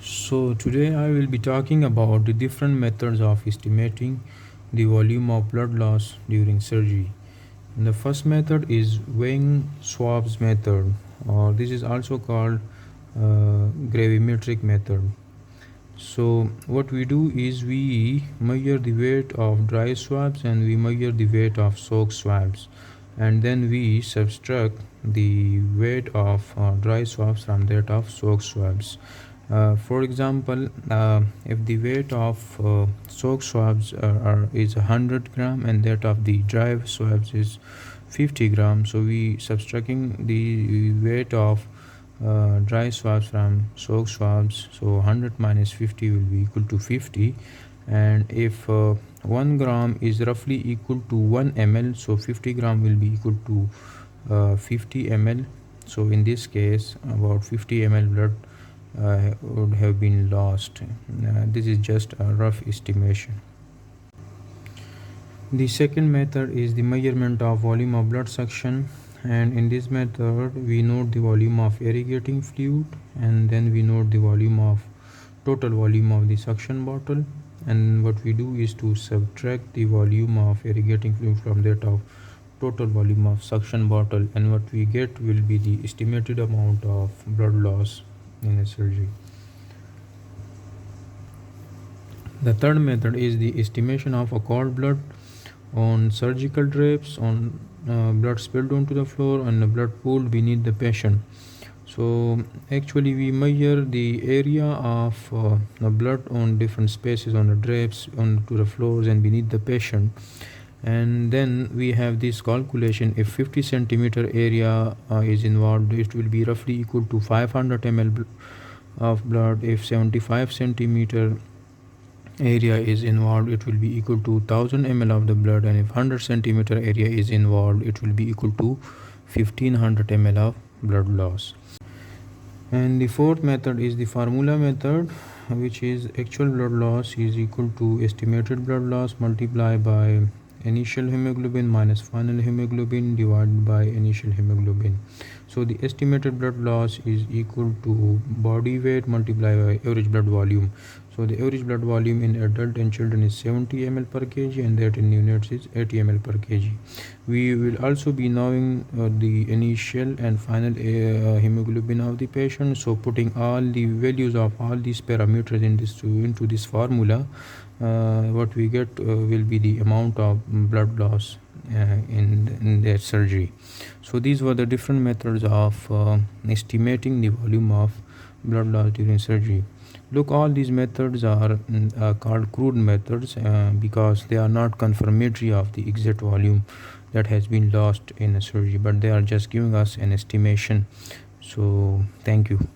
So today I will be talking about the different methods of estimating the volume of blood loss during surgery. The first method is weighing swabs method, or this is also called gravimetric method. So what we do is we measure the weight of dry swabs and we measure the weight of soaked swabs, and then we subtract the weight of dry swabs from that of soaked swabs. For example, if the weight of soaked swabs is 100 gram and that of the dry swabs is 50 gram, so we subtracting the weight of dry swabs from soaked swabs, so 100 minus 50 will be equal to 50. And if 1 gram is roughly equal to 1 ml, so 50 gram will be equal to 50 ml. So in this case about 50 ml blood would have been lost. This is just a rough estimation. The second method is the measurement of volume of blood suction, and in this method we note the volume of irrigating fluid and then we note the volume of total volume of the suction bottle, and what we do is to subtract the volume of irrigating fluid from that of total volume of suction bottle, and what we get will be the estimated amount of blood loss in a surgery. The third method is the estimation of a cord blood on surgical drapes, on blood spilled onto the floor and the blood pooled beneath the patient. So actually we measure the area of the blood on different spaces on the drapes, onto the floors and beneath the patient, and then we have this calculation. If 50 centimeter area is involved, it will be roughly equal to 500 ml of blood. If 75 centimeter area is involved, it will be equal to 1000 ml of the blood, and if 100 centimeter area is involved, it will be equal to 1500 ml of blood loss. And the fourth method is the formula method, which is actual blood loss is equal to estimated blood loss multiplied by initial hemoglobin minus final hemoglobin divided by initial hemoglobin. So the estimated blood loss is equal to body weight multiplied by average blood volume. So the average blood volume in adult and children is 70 ml per kg, and that in neonates is 80 ml per kg. We will also be knowing the initial and final hemoglobin of the patient. So putting all the values of all these parameters into this formula, what we get will be the amount of blood loss in their surgery. So these were the different methods of estimating the volume of blood loss during surgery. Look, all these methods are called crude methods because they are not confirmatory of the exact volume that has been lost in a surgery, but they are just giving us an estimation. So thank you.